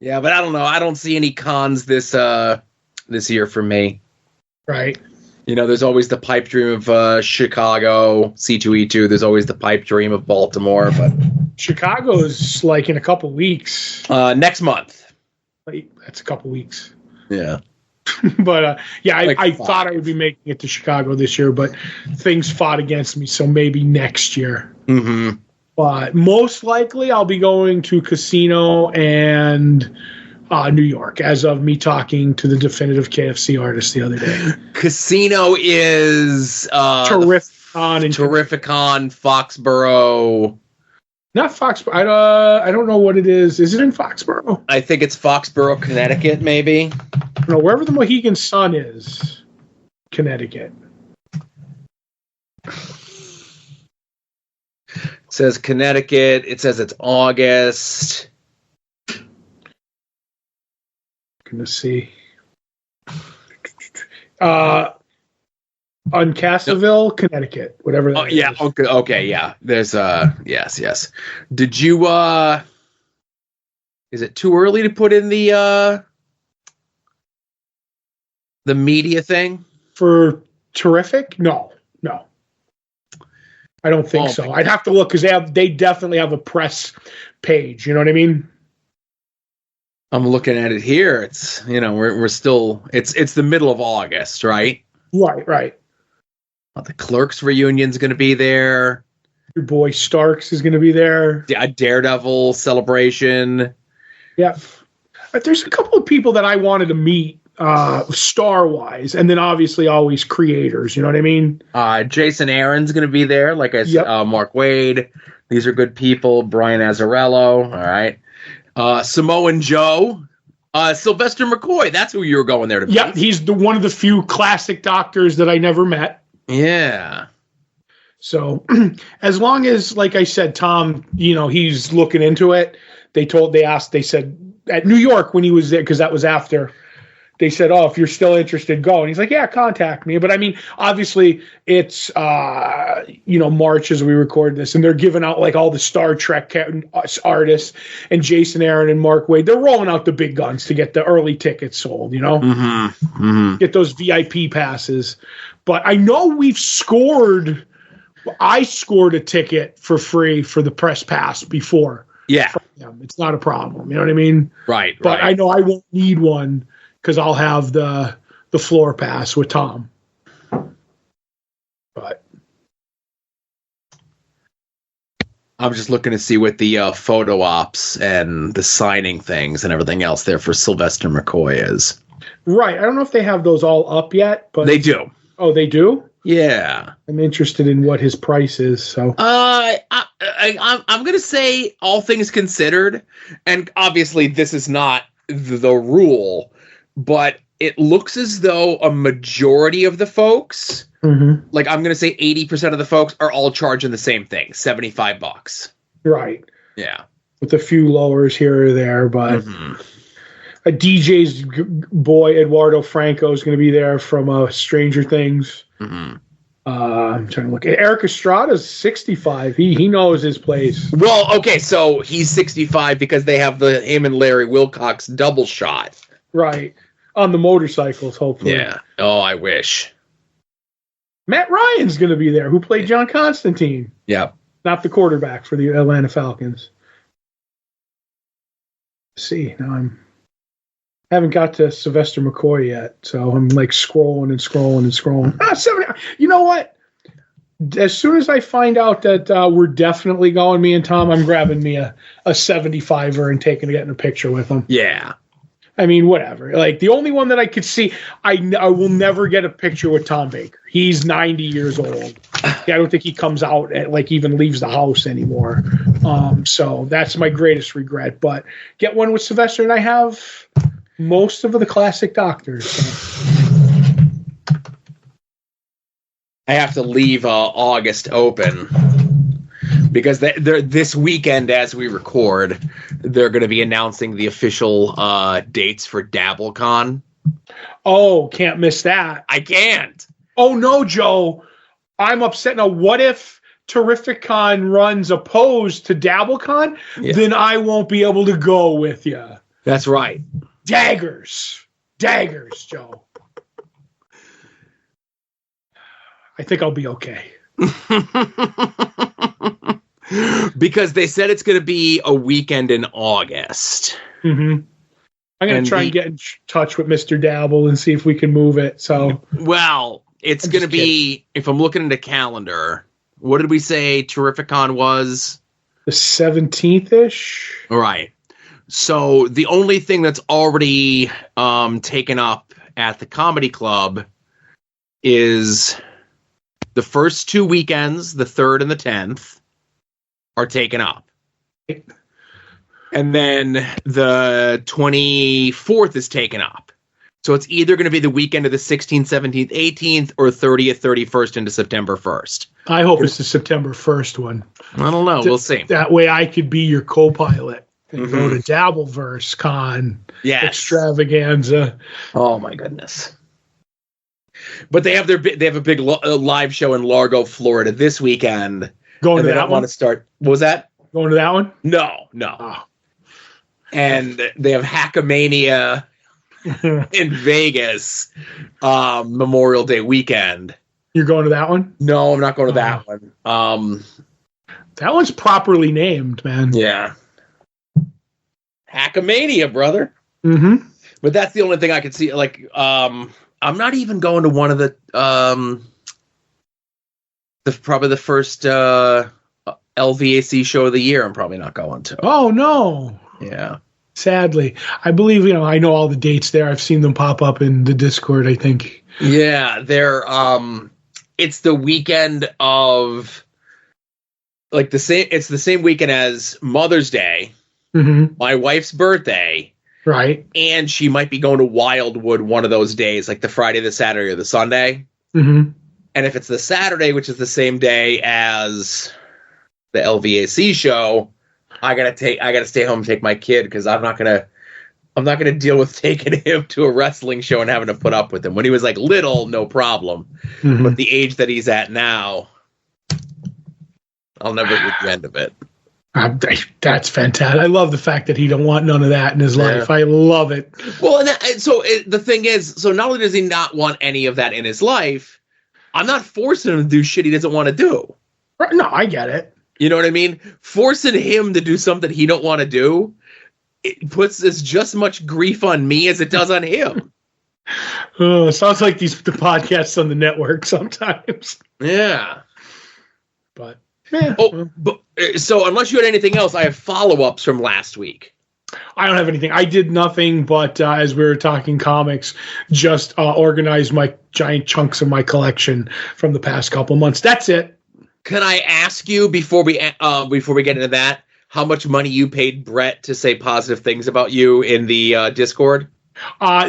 Yeah, but I don't know. I don't see any cons this year for me. Right. There's always the pipe dream of Chicago, C2E2. There's always the pipe dream of Baltimore, but Chicago's like in a couple weeks. Next month. That's a couple weeks. Yeah. But yeah, Like I thought I would be making it to Chicago this year, but things fought against me, so maybe next year. Mm-hmm. But most likely I'll be going to Casino and New York, as of me talking to the definitive KFC artist the other day. Casino is Terrificon, Foxborough. Not Foxborough. I don't know what it is. Is it in Foxborough? I think it's Foxborough, Connecticut, maybe. No, wherever the Mohegan Sun is, Connecticut. It says Connecticut. It says it's August. Gonna see. Uncastleville, Connecticut, whatever that is. Yeah, okay, yeah. There's yes. Did you is it too early to put in the media thing? For Terrific? No. I don't think so. I'd have to look because they definitely have a press page, you know what I mean? I'm looking at it here. It's we're still it's the middle of August, right? Right. The Clerks reunion's going to be there. Your boy Starks is going to be there. A Daredevil celebration. Yeah. But there's a couple of people that I wanted to meet star-wise, and then obviously always creators, you know what I mean? Jason Aaron's going to be I said, Mark Wade. These are good people. Brian Azzarello. All right. Samoan Joe. Sylvester McCoy. That's who you were going there to meet. Yeah, he's one of the few classic doctors that I never met. Yeah. So as long as, like I said, Tom, he's looking into it. They said at New York when he was there, because that was after, they said, oh, if you're still interested, go. And he's like, yeah, contact me. But I mean, obviously it's, March as we record this, and they're giving out like all the Star Trek artists and Jason Aaron and Mark Wade. They're rolling out the big guns to get the early tickets sold, Mm-hmm. Mm-hmm. Get those VIP passes. But I know I scored a ticket for free for the press pass before. Yeah. It's not a problem. You know what I mean? Right. But I know I won't need one because I'll have the floor pass with Tom. But I'm just looking to see what the photo ops and the signing things and everything else there for Sylvester McCoy is. Right. I don't know if they have those all up yet, but they do. Oh, they do? Yeah. I'm interested in what his price is. So I'm going to say all things considered, and obviously this is not the rule, but it looks as though a majority of the folks, like I'm going to say 80% of the folks, are all charging the same thing, $75. Right. Yeah. With a few lowers here or there, but a DJ's boy, Eduardo Franco, is going to be there from Stranger Things. Mm-hmm. I'm trying to look. Eric Estrada's 65. He knows his place. Well, okay, so he's 65 because they have him and Larry Wilcox double shot. Right. On the motorcycles, hopefully. Yeah. Oh, I wish. Matt Ryan's going to be there, who played John Constantine. Yeah. Not the quarterback for the Atlanta Falcons. Let's see, now I haven't got to Sylvester McCoy yet, so I'm like scrolling. 70. You know what? As soon as I find out that we're definitely going, me and Tom, I'm grabbing me a 75er and getting a picture with him. Yeah. I mean, whatever. Like, the only one that I could see, I will never get a picture with Tom Baker. He's 90 years old. I don't think he comes out and even leaves the house anymore. So that's my greatest regret. But get one with Sylvester, and I have most of the classic doctors. So. I have to leave August open because they're this weekend, as we record, they're going to be announcing the official dates for DabbleCon. Oh, can't miss that. I can't. Oh, no, Joe. I'm upset. Now, what if Terrificon runs opposed to DabbleCon? Yeah. Then I won't be able to go with you. That's right. Daggers, Joe. I think I'll be okay. Because they said it's going to be a weekend in August. Mm-hmm. I'm going to try and get in touch with Mr. Dabble and see if we can move it. So, well, it's going to be, if I'm looking at the calendar, what did we say Terrificon was? The 17th-ish? All right. So the only thing that's already taken up at the comedy club is the first 2 weekends, the 3rd and the 10th, are taken up. And then the 24th is taken up. So it's either going to be the weekend of the 16th, 17th, 18th, or 30th, 31st into September 1st. I hope it's the September 1st one. I don't know. We'll see. That way I could be your co-pilot and go to Dabbleverse Con extravaganza. Oh, my goodness. But they have a big live show in Largo, Florida this weekend. Going to that one? Want to start. What was that? Going to that one? No. Oh. And they have Hackamania in Vegas Memorial Day weekend. You're going to that one? No, I'm not going to that one. That one's properly named, man. Yeah. Hackamania, brother. Mm-hmm. But that's the only thing I can see. Like, I'm not even going to one of the probably the first LVAC show of the year. I'm probably not going to. Oh, no. Yeah. Sadly. I believe, I know all the dates there. I've seen them pop up in the Discord, I think. Yeah, they're it's the weekend of like it's the same weekend as Mother's Day, my wife's birthday. Right. And she might be going to Wildwood one of those days, like the Friday, the Saturday, or the Sunday. Mm-hmm. And if it's the Saturday, which is the same day as the LVAC show, I gotta stay home and take my kid because I'm not gonna deal with taking him to a wrestling show and having to put up with him. When he was like little, no problem. Mm-hmm. But the age that he's at now, I'll never get the end of it. That's fantastic. I love the fact that he don't want none of that in his life. I love it. Well, the thing is, so not only does he not want any of that in his life, I'm not forcing him to do shit he doesn't want to do. No, I get it. You know what I mean? Forcing him to do something he don't want to do, it puts as just much grief on me as it does on him. Oh, it sounds like the podcasts on the network sometimes. Yeah. But yeah. So unless you had anything else, I have follow-ups from last week. I don't have anything. I did nothing but, as we were talking comics, just organize my giant chunks of my collection from the past couple months. That's it. Can I ask you before we get into that, how much money you paid Brett to say positive things about you in the Discord?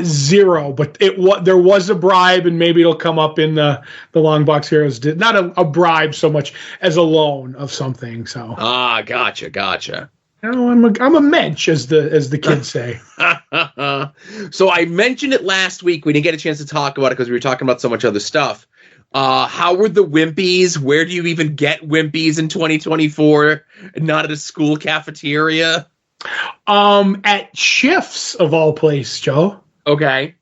0, but there was a bribe, and maybe it'll come up in the Longbox Heroes. Not a bribe so much as a loan of something. So gotcha. I'm a mensch, as the kids say. So I mentioned it last week. We didn't get a chance to talk about it because we were talking about so much other stuff. How were the Wimpies? Where do you even get Wimpies in 2024? Not at a school cafeteria? At Shifts of all places, Joe. Okay.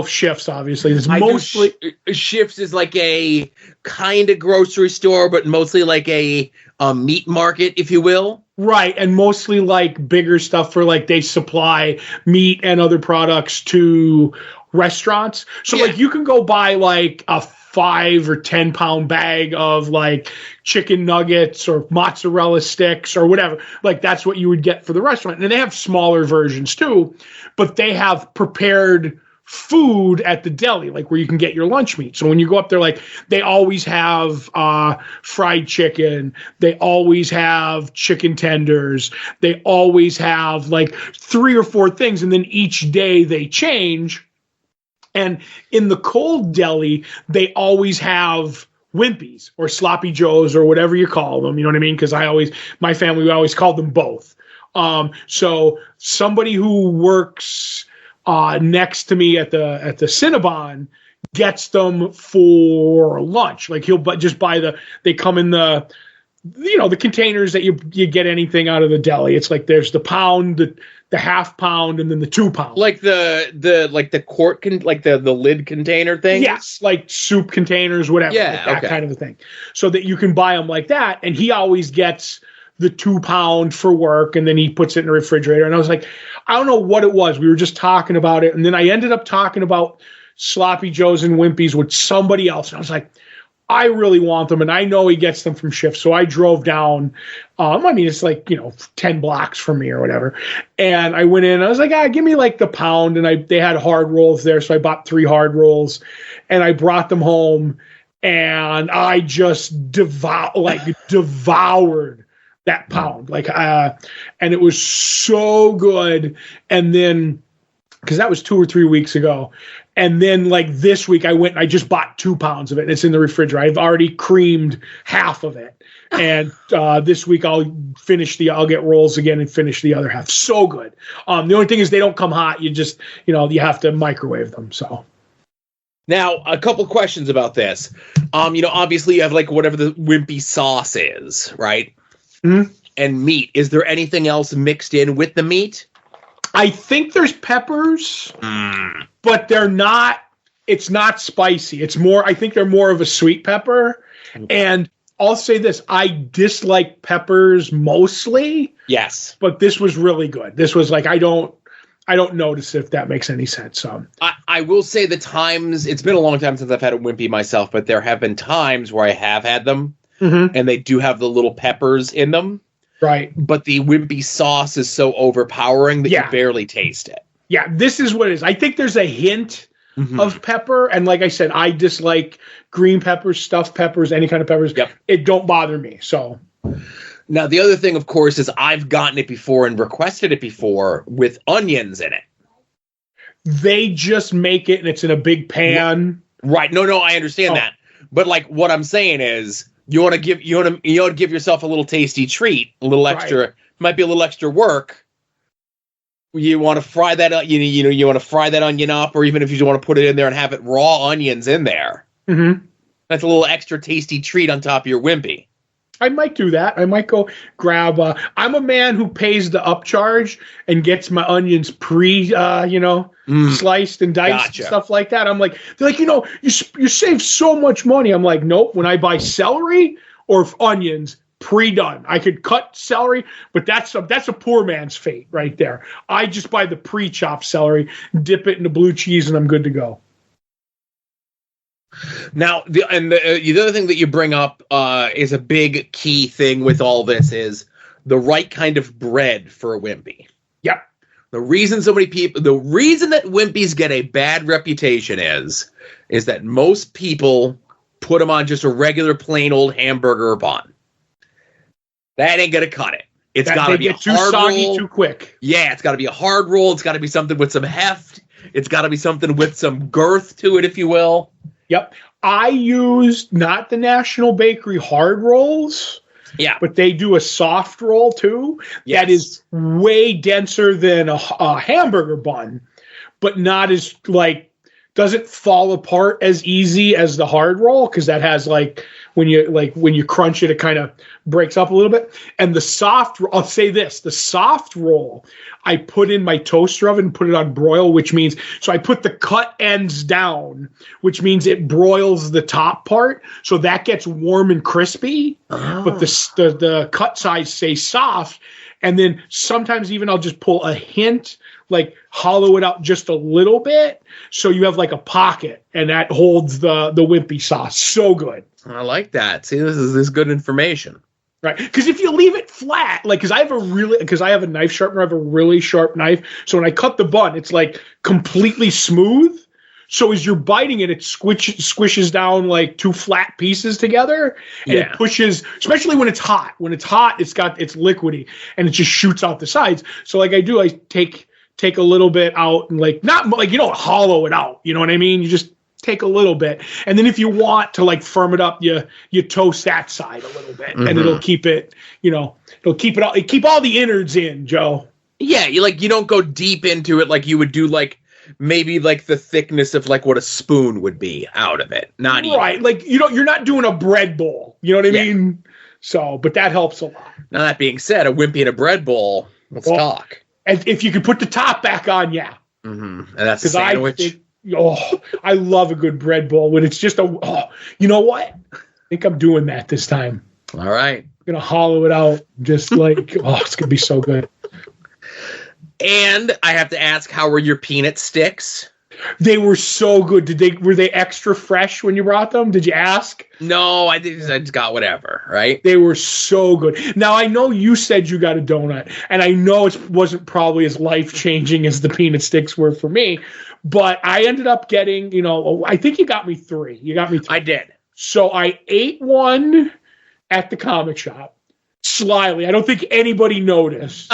Shifts, obviously. It's mostly Shifts is like a kind of grocery store, but mostly like a meat market, if you will. Right, and mostly like bigger stuff for like they supply meat and other products to restaurants. So like you can go buy like a 5 or 10 pound bag of like chicken nuggets or mozzarella sticks or whatever. Like that's what you would get for the restaurant. And they have smaller versions too, but they have prepared food at the deli, like where you can get your lunch meat. So when you go up there, like they always have fried chicken, they always have chicken tenders, they always have like 3 or 4 things, and then each day they change. And in the cold deli, they always have Wimpies or Sloppy Joes or whatever you call them. You know what I mean? Because my family always called them both. So somebody who works next to me at the Cinnabon gets them for lunch. Like he'll just buy they come in the containers that you get anything out of the deli. It's like there's the pound, the half pound, and then the 2 pound. Like the quart like the lid container thing. Yes, like soup containers, whatever. Yeah, like that kind of a thing. So that you can buy them like that. And he always gets the 2 pound for work, and then he puts it in the refrigerator. And I was like, I don't know what it was. We were just talking about it, and then I ended up talking about Sloppy Joes and Wimpies with somebody else, and I was like, I really want them, and I know he gets them from Shift. So I drove down. I mean, it's like, 10 blocks from me or whatever. And I went in. I was like, give me like the pound. And they had hard rolls there, so I bought 3 hard rolls, and I brought them home, and I just devoured that pound. And it was so good. And then, because that was 2 or 3 weeks ago. And then this week I went and I just bought 2 pounds of it. And it's in the refrigerator. I've already creamed half of it. And this week I'll get rolls again and finish the other half. So good. The only thing is they don't come hot. You just, you have to microwave them. So now a couple questions about this. Obviously you have whatever the wimpy sauce is, right? Mm-hmm. And meat. Is there anything else mixed in with the meat? I think there's peppers, but it's not spicy. I think they're more of a sweet pepper. Okay. And I'll say this, I dislike peppers mostly. Yes. But this was really good. This was I don't notice if that makes any sense. I will say the times, it's been a long time since I've had a wimpy myself, but there have been times where I have had them, and they do have the little peppers in them. Right. But the wimpy sauce is so overpowering that you barely taste it. Yeah, this is what it is. I think there's a hint of pepper. And like I said, I dislike green peppers, stuffed peppers, any kind of peppers. Yep. It don't bother me. So now the other thing, of course, is I've gotten it before and requested it before with onions in it. They just make it and it's in a big pan. Right. No, I understand that. But what I'm saying is, you want to give yourself a little tasty treat, a little extra. Right. Might be a little extra work. You want to fry that, you want to fry that onion up, or even if you just want to put it in there and have it raw onions in there. Mm-hmm. That's a little extra tasty treat on top of your wimpy. I might do that. I might go grab. I'm a man who pays the upcharge and gets my onions sliced and diced and stuff like that. I'm like, they're like, you save so much money. I'm like, nope. When I buy celery or onions, pre-done. I could cut celery, but that's a poor man's fate right there. I just buy the pre-chopped celery, dip it in the blue cheese, and I'm good to go. Now, the other thing that you bring up is a big key thing with all this is the right kind of bread for a wimpy. Yep. The reason that wimpies get a bad reputation is that most people put them on just a regular plain old hamburger bun. That ain't gonna cut it. It's got to be too soggy too quick. Yeah, it's got to be a hard roll. It's got to be something with some heft. It's got to be something with some girth to it, if you will. Yep. I used not the National Bakery hard rolls. Yeah. But they do a soft roll too. Yes. That is way denser than a hamburger bun, but not as doesn't fall apart as easy as the hard roll, because that has when you crunch it, it kind of breaks up a little bit. And the soft, I'll say this, the soft roll, I put in my toaster oven and put it on broil, which means, so I put the cut ends down, which means it broils the top part. So that gets warm and crispy, but the cut sides stay soft. And then sometimes even I'll just pull a hint, hollow it out just a little bit, so you have a pocket, and that holds the wimpy sauce. So good. I like that. See, this is good information. Right, because if you leave it flat, because I have a knife sharpener, I have a really sharp knife. So when I cut the bun, it's completely smooth. So as you're biting it, it squishes down 2 flat pieces together, and it pushes, especially when it's hot. When it's hot, it's liquidy, and it just shoots out the sides. So I take a little bit out and not you don't hollow it out. You know what I mean? You just take a little bit, and then if you want to firm it up, you toast that side a little bit, and it'll keep it. It'll keep all the innards in, Joe. Yeah, you don't go deep into it like you would do maybe the thickness of what a spoon would be out of it. Not even. Right, you're not doing a bread bowl. You know what I mean? So, but that helps a lot. Now that being said, a wimpy and a bread bowl. Let's talk. And if you could put the top back on, yeah. Mm-hmm. And that's a sandwich. I love a good bread bowl when it's just you know what? I think I'm doing that this time. All right. I'm going to hollow it out. Just like, it's going to be so good. And I have to ask, how were your peanut sticks? They were so good. Were they extra fresh when you brought them? Did you ask? No, I just got whatever, right? They were so good. Now, I know you said you got a donut, and I know it wasn't probably as life-changing as the peanut sticks were for me, but I ended up getting, I think you got me 3. You got me 3. I did. So I ate one at the comic shop, slyly. I don't think anybody noticed.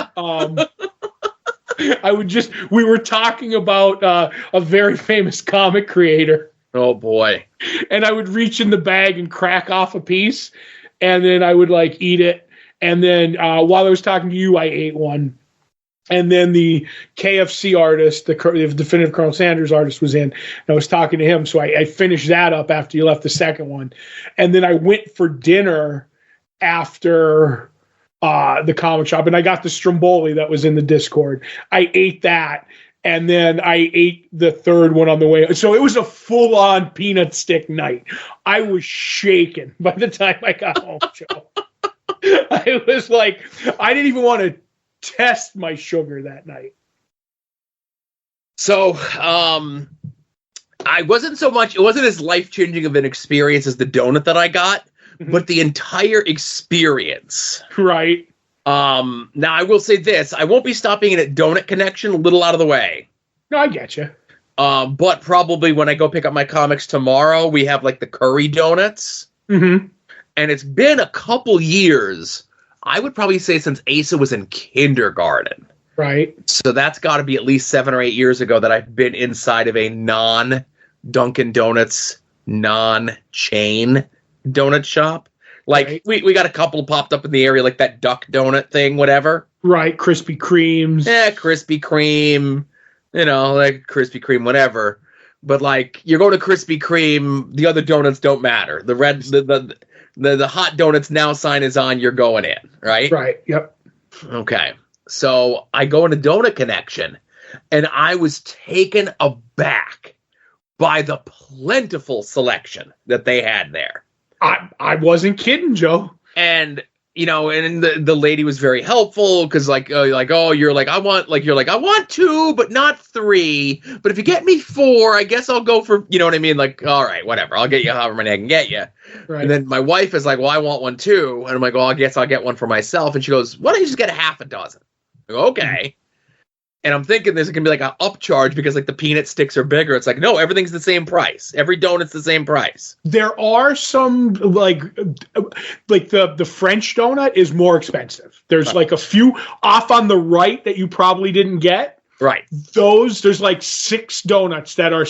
We were talking about a very famous comic creator. Oh boy. And I would reach in the bag and crack off a piece, and then I would eat it. And then while I was talking to you, I ate one. And then the KFC artist, the definitive Colonel Sanders artist, was in, and I was talking to him. So I finished that up after you left the second one. And then I went for dinner after the comic shop, and I got the stromboli that was in the Discord. I ate that, and then I ate the third one on the way. So it was a full-on peanut stick night. I was shaken by the time I got home, Joe. I was like, I didn't even want to test my sugar that night. So, it wasn't as life-changing of an experience as the donut that I got, but the entire experience. Right. Now, I will say this. I won't be stopping in at Donut Connection, a little out of the way. No, I get you. But probably when I go pick up my comics tomorrow, we have the curry donuts. Mm-hmm. And it's been a couple years, I would probably say, since Asa was in kindergarten. Right. So that's got to be at least 7 or 8 years ago that I've been inside of a non-Dunkin' Donuts, non-chain donut shop. Right. We got a couple popped up in the area, like that duck donut thing, whatever. Right, Krispy Kremes. Yeah, Krispy Kreme, Krispy Kreme, whatever. But you're going to Krispy Kreme, the other donuts don't matter. The hot donuts now sign is on, you're going in, right? Right, yep. Okay. So I go into Donut Connection, and I was taken aback by the plentiful selection that they had there. I wasn't kidding, Joe. And and the lady was very helpful because I want 2 but not 3, but if you get me 4, I guess I'll go for, you know what I mean, all right, whatever, I'll get you however many I can get you. Right. And then my wife is like, well, I want one too, and I'm like, well, I guess I'll get one for myself. And she goes, why don't you just get a half a dozen? I go, okay. And I'm thinking there's going to be an upcharge because the peanut sticks are bigger. It's no, everything's the same price. Every donut's the same price. There are some the French donut is more expensive. There's a few off on the right that you probably didn't get. Right. There's 6 donuts that are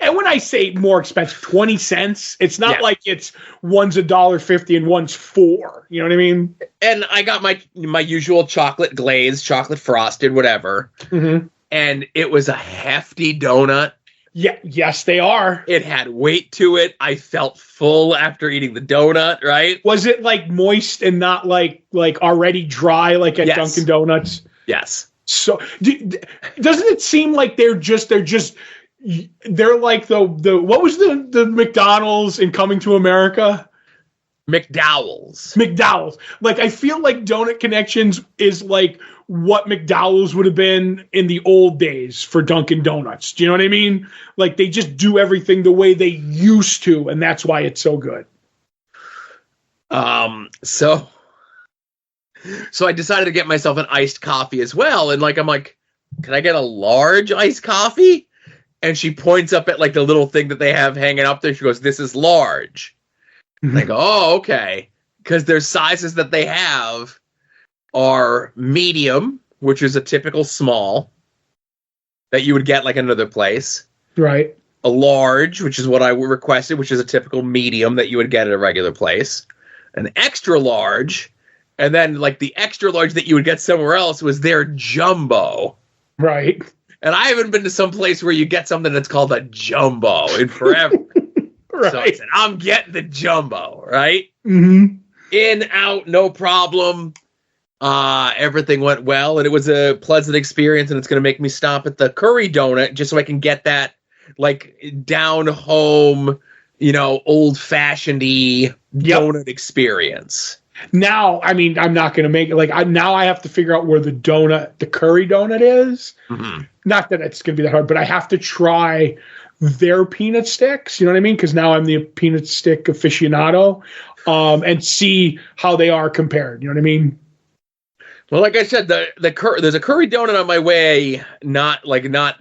and when I say more expensive, 20 cents, it's not like it's one's $1.50 and one's $4. You know what I mean? And I got my usual chocolate glazed, chocolate frosted, whatever. Mm-hmm. And it was a hefty donut. Yeah, yes, they are. It had weight to it. I felt full after eating the donut, right? Was it moist and not already dry at Dunkin' Donuts? Yes. So doesn't it seem like they're like the what was the McDonald's in Coming to America? McDowell's. I feel like Donut Connections is what McDowell's would have been in the old days for Dunkin' Donuts. Do you know what I mean? They just do everything the way they used to, and that's why it's so good. So I decided to get myself an iced coffee as well. And I'm like, can I get a large iced coffee? And she points up at the little thing that they have hanging up there. She goes, this is large. Mm-hmm. I go, oh, okay. Because their sizes that they have are medium, which is a typical small that you would get another place. Right. A large, which is what I requested, which is a typical medium that you would get at a regular place. An extra large. And then, the extra large that you would get somewhere else was their jumbo. Right. And I haven't been to some place where you get something that's called a jumbo in forever. Right. So I said, I'm getting the jumbo, right? Mm-hmm. In, out, no problem. Everything went well, and it was a pleasant experience, and it's going to make me stop at the Curry Donut just so I can get that, like, down-home, old-fashioned-y donut experience. Now, I mean, I'm not going to make it, like, now I have to figure out where the Curry Donut is. Mm-hmm. Not that it's going to be that hard, but I have to try their peanut sticks, you know what I mean? Because now I'm the peanut stick aficionado, and see how they are compared, you know what I mean? Well, like I said, there's a Curry Donut on my way, not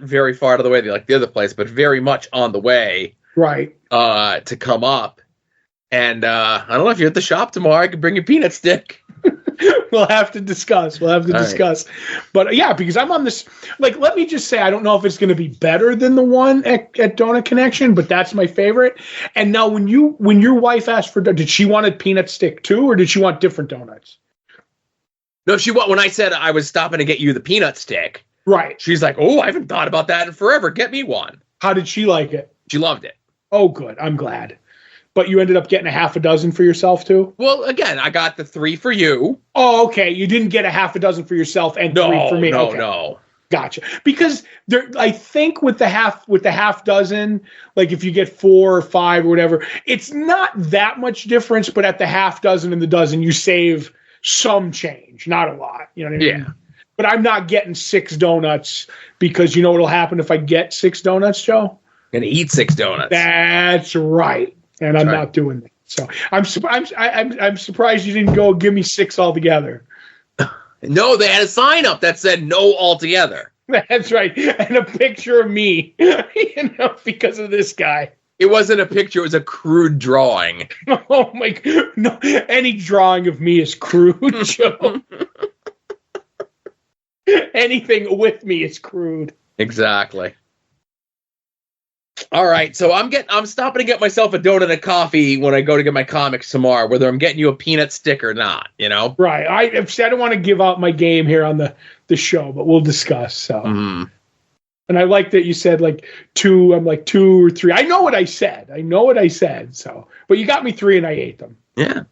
very far out of the way like the other place, but very much on the way, right? To come up, and I don't know if you're at the shop tomorrow. I could bring you a peanut stick. We'll have to discuss. Right. But yeah, because I'm on this. Like, let me just say, I don't know if it's going to be better than the one at Donut Connection, but that's my favorite. And now, when your wife asked for, did she want a peanut stick too, or did she want different donuts? No, when I said I was stopping to get you the peanut stick, right? She's like, "Oh, I haven't thought about that in forever. Get me one." How did she like it? She loved it. Oh, good. I'm glad. But you ended up getting a half a dozen for yourself too? Well, again, I got the 3 for you. Oh, okay. You didn't get a half a dozen for yourself and 3 for me. No. Gotcha. Because I think with the half dozen, like if you get 4 or 5 or whatever, it's not that much difference. But at the half dozen and the dozen, you save some change, not a lot. You know what I mean? Yeah. But I'm not getting 6 donuts because you know what'll happen if I get 6 donuts, Joe? I'm gonna eat 6 donuts. That's right. And I'm not doing that. So I'm surprised you didn't go give me 6 altogether. No, they had a sign up that said no altogether. That's right. And a picture of me, because of this guy. It wasn't a picture, it was a crude drawing. Oh my God. No, any drawing of me is crude, Joe. Anything with me is crude. Exactly. All right, so I'm stopping to get myself a donut and coffee when I go to get my comics tomorrow, whether I'm getting you a peanut stick or not, Right. I don't want to give out my game here on the show, but we'll discuss. So. Mm-hmm. And I like that you said like 2. I'm like 2 or 3. I know what I said. So, but you got me 3 and I ate them. Yeah.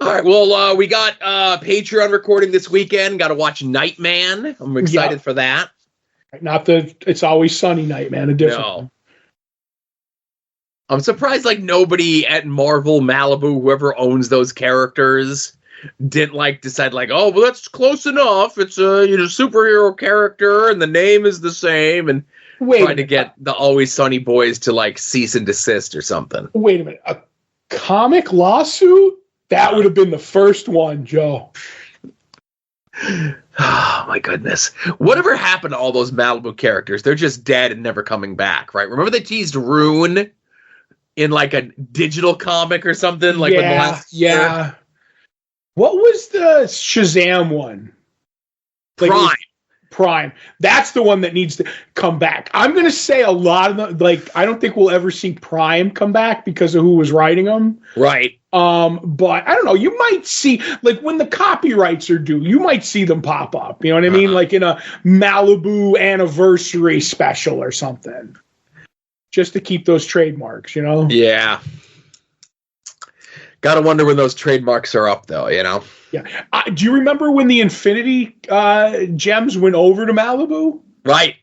All right. Well, we got Patreon recording this weekend. Got to watch Nightman. I'm excited for that. Not the It's Always Sunny Nightman. A different one. I'm surprised like nobody at Marvel, Malibu, whoever owns those characters, didn't decide oh, well, that's close enough. It's a superhero character and the name is the same, and trying to get the Always Sunny boys to cease and desist or something. Wait a minute, a comic lawsuit? That would have been the first one, Joe. Oh my goodness. Whatever happened to all those Malibu characters? They're just dead and never coming back, right? Remember they teased Rune in a digital comic or something last year? What was the Shazam one? Prime. That's the one that needs to come back. I'm going to say a lot of them, I don't think we'll ever see Prime come back because of who was writing them. Right. But I don't know. You might see, when the copyrights are due, you might see them pop up. You know what I mean? In a Malibu anniversary special or something. Just to keep those trademarks, Yeah. Gotta wonder when those trademarks are up, though, Yeah. Do you remember when the Infinity gems went over to Malibu? Right.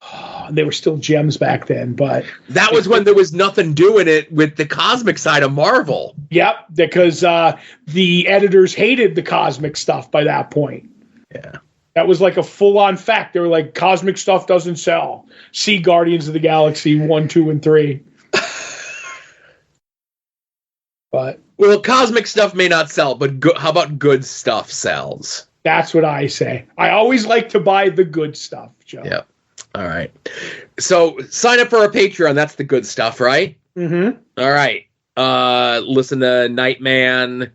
Oh, they were still gems back then, but... That was when there was nothing doing it with the cosmic side of Marvel. Yep, because the editors hated the cosmic stuff by that point. Yeah. That was a full-on fact. They were like, cosmic stuff doesn't sell. See Guardians of the Galaxy 1, 2, and 3. But... Well, cosmic stuff may not sell, but how about good stuff sells? That's what I say. I always like to buy the good stuff, Joe. Yep. All right. So sign up for our Patreon. That's the good stuff, right? Mm-hmm. All right. Listen to Nightman.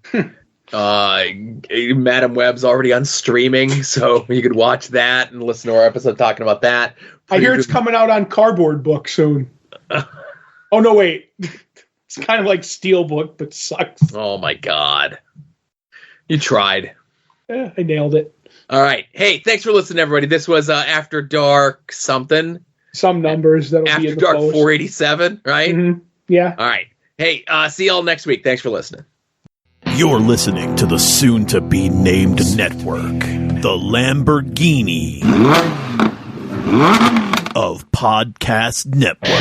Madam Web's already on streaming, so you could watch that and listen to our episode talking about that. I hear it's coming out on cardboard book soon. Oh, no, wait. It's kind of like Steelbook, but sucks. Oh, my God. You tried. Yeah, I nailed it. All right. Hey, thanks for listening, everybody. This was After Dark something. Some numbers that'll After be in the Dark post. 487, right? Mm-hmm. Yeah. All right. Hey, see y'all next week. Thanks for listening. You're listening to the soon-to-be-named network, the Lamborghini of podcast networks.